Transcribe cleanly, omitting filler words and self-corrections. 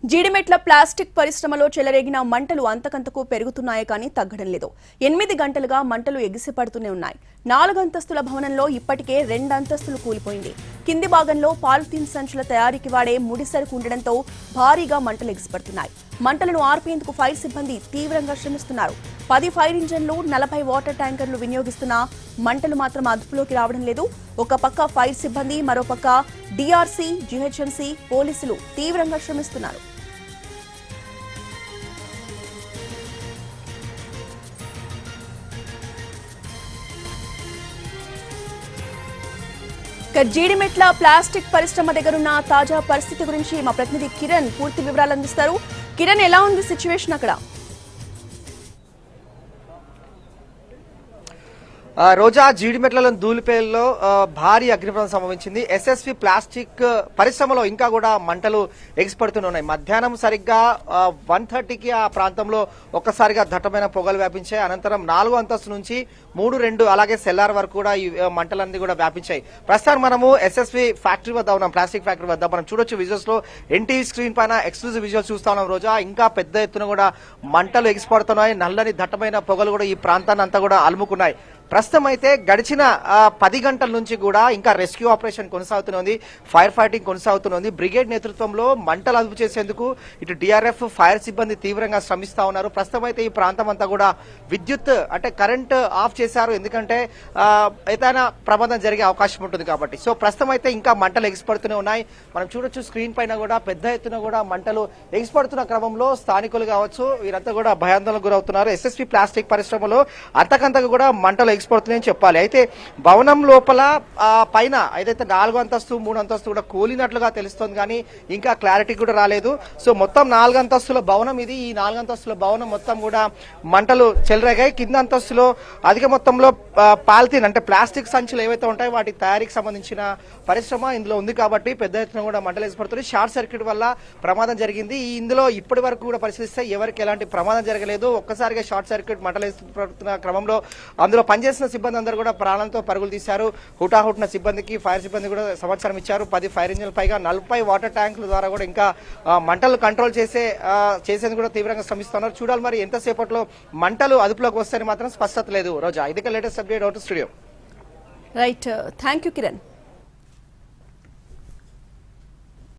Jeedimetla plastic పరిశ్రమలో చెలరేగిన మంటలు అంతకంతకు పెరుగుతున్నాయి కానీ తగ్గడం లేదు. 8 గంటలుగా మంటలు ఎగిసిపడుతూనే ఉన్నాయి. 4 అంతస్తుల భవనంలో ఇప్పటికే 2 అంతస్తులు కూలిపోయింది. కింది భాగంలో పాలిథీన్ సంచుల తయారీకి వాడే ముడిసరుకు ఉండడంతో భారీగా మంటలు ఎగిసిపడుతున్నాయి. మంటలను ఆర్పేందుకు ఫైర్ సిబ్బంది తీవ్రంగా శ్రమిస్తున్నారు. 10 ఫైర్ ఇంజన్లు 40 వాటర్ ట్యాంకర్లు వినియోగిస్తున్నా మంటలు మాత్రం అదుపులోకి రావడం లేదు. ఒక పక్క ఫైర్ సిబ్బంది, మరోపక్క డిఆర్సీ, జీహెచ్ఎంసీ పోలీసులు తీవ్రంగా శ్రమిస్తున్నారు. జీడిమెట్ల ప్లాస్టిక్ పరిశ్రమ దగ్గరున్న తాజా పరిస్థితి గురించి మా ప్రతినిధి కిరణ్ పూర్తి వివరాలు అందిస్తారు. కిరణ్, ఎలా ఉంది సిచ్యువేషన్ అక్కడ? రోజా, జీడిమెట్లలోని ధూళిపేల్లో భారీ అగ్నిప్రమాదం సంభవించింది. ఎస్ఎస్వి ప్లాస్టిక్ పరిశ్రమలో ఇంకా కూడా మంటలు ఎగిసిపడుతున్నాయి. మధ్యాహ్నం సరిగ్గా 1:30కి ఆ ప్రాంతంలో ఒక్కసారిగా దట్టమైన పొగలు వ్యాపించాయి. అనంతరం 4వ అంతస్తు నుంచి 3, 2 అలాగే సెల్లార్ వరకు కూడా ఈ మంటలన్నీ కూడా వ్యాపించాయి. ప్రస్తుతం మనము ఎస్ఎస్వి ఫ్యాక్టరీ వద్ద ఉన్నాం, ప్లాస్టిక్ ఫ్యాక్టరీ వద్ద. మనం చూడొచ్చు విజువల్స్ లో, ఎన్టీవీ స్క్రీన్ పైన ఎక్స్క్లూజివ్ విజువల్స్ చూస్తా ఉన్నాం. రోజా, ఇంకా పెద్ద ఎత్తున కూడా మంటలు ఎగిసిపడుతున్నాయి. నల్లని దట్టమైన పొగలు కూడా ఈ ప్రాంతాన్ని అంతా కూడా అలుముకున్నాయి. ప్రస్తుతం అయితే గడిచిన 10 గంటల నుంచి కూడా ఇంకా రెస్క్యూ ఆపరేషన్ కొనసాగుతుంది, ఫైర్ ఫైటింగ్ కొనసాగుతుంది. బ్రిగేడ్ నేతృత్వంలో మంటలు అదుపు చేసేందుకు ఇటు డిఆర్ఎఫ్, ఫైర్ సిబ్బంది తీవ్రంగా శ్రమిస్తా ఉన్నారు. ప్రస్తుతం అయితే ఈ ప్రాంతం అంతా కూడా విద్యుత్ అంటే కరెంట్ ఆఫ్ చేశారు, ఎందుకంటే ఏదైనా ప్రమాదం జరిగే అవకాశం ఉంటుంది కాబట్టి. సో ప్రస్తుతం అయితే ఇంకా మంటలు ఎగిసిపడుతూనే ఉన్నాయి. మనం చూడొచ్చు స్క్రీన్ పైన కూడా పెద్ద ఎత్తున కూడా మంటలు ఎగిసిపడుతున్న క్రమంలో స్థానికులు కావచ్చు, వీరంతా కూడా భయాందోళనకు గురవుతున్నారు. ఎస్ఎస్వి ప్లాస్టిక్ పరిశ్రమలో అంతకంతకు కూడా మంటలు ఎగిసిపడుతున్నాయని చెప్పాలి. అయితే భవనం లోపల పైన ఏదైతే 4వ అంతస్తు, 3వ అంతస్తు కూడా కూలినట్లుగా తెలుస్తోంది, కానీ ఇంకా క్లారిటీ కూడా రాలేదు. సో మొత్తం 4 అంతస్తుల భవనం ఇది. ఈ 4 అంతస్తుల భవనం మొత్తం కూడా మంటలు చెలరేగాయి. కింద అంతస్తులో అధిక మొత్తంలో పాలిథీన్ అంటే ప్లాస్టిక్ సంచులు ఏవైతే ఉంటాయో వాటి తయారీకి సంబంధించిన పరిశ్రమ ఇందులో ఉంది కాబట్టి పెద్ద ఎత్తున కూడా మంటలు ఎగిసిపడుతున్నాయి. షార్ట్ సర్క్యూట్ వల్ల ప్రమాదం జరిగింది. ఇందులో ఇప్పటి వరకు కూడా పరిశీలిస్తే ఎవరికి ఎలాంటి ప్రమాదం జరగలేదు. ఒక్కసారిగా షార్ట్ సర్క్యూట్ మంటలు ఎగిసిపడుతున్న క్రమంలో అందులో పనిచేసిన సిబ్బంది అందరూ కూడా ప్రాణాలతో పరుగులు తీశారు. హుటాహుటిన సిబ్బందికి, ఫైర్ సిబ్బంది కూడా సమాచారం ఇచ్చారు. 10 ఫైర్ ఇంజిన్ల పైగా 40 వాటర్ ట్యాంకుల ద్వారా కూడా ఇంకా మంటలు కంట్రోల్ చేసేందుకు కూడా తీవ్రంగా శ్రమిస్తున్నారు. చూడాలి మరి ఎంతసేపట్లో మంటలు అదుపులోకి వస్తాయని మాత్రం స్పష్టత లేదు. రోజా, ఇదికే latest update out studio. Right, thank you Kiran.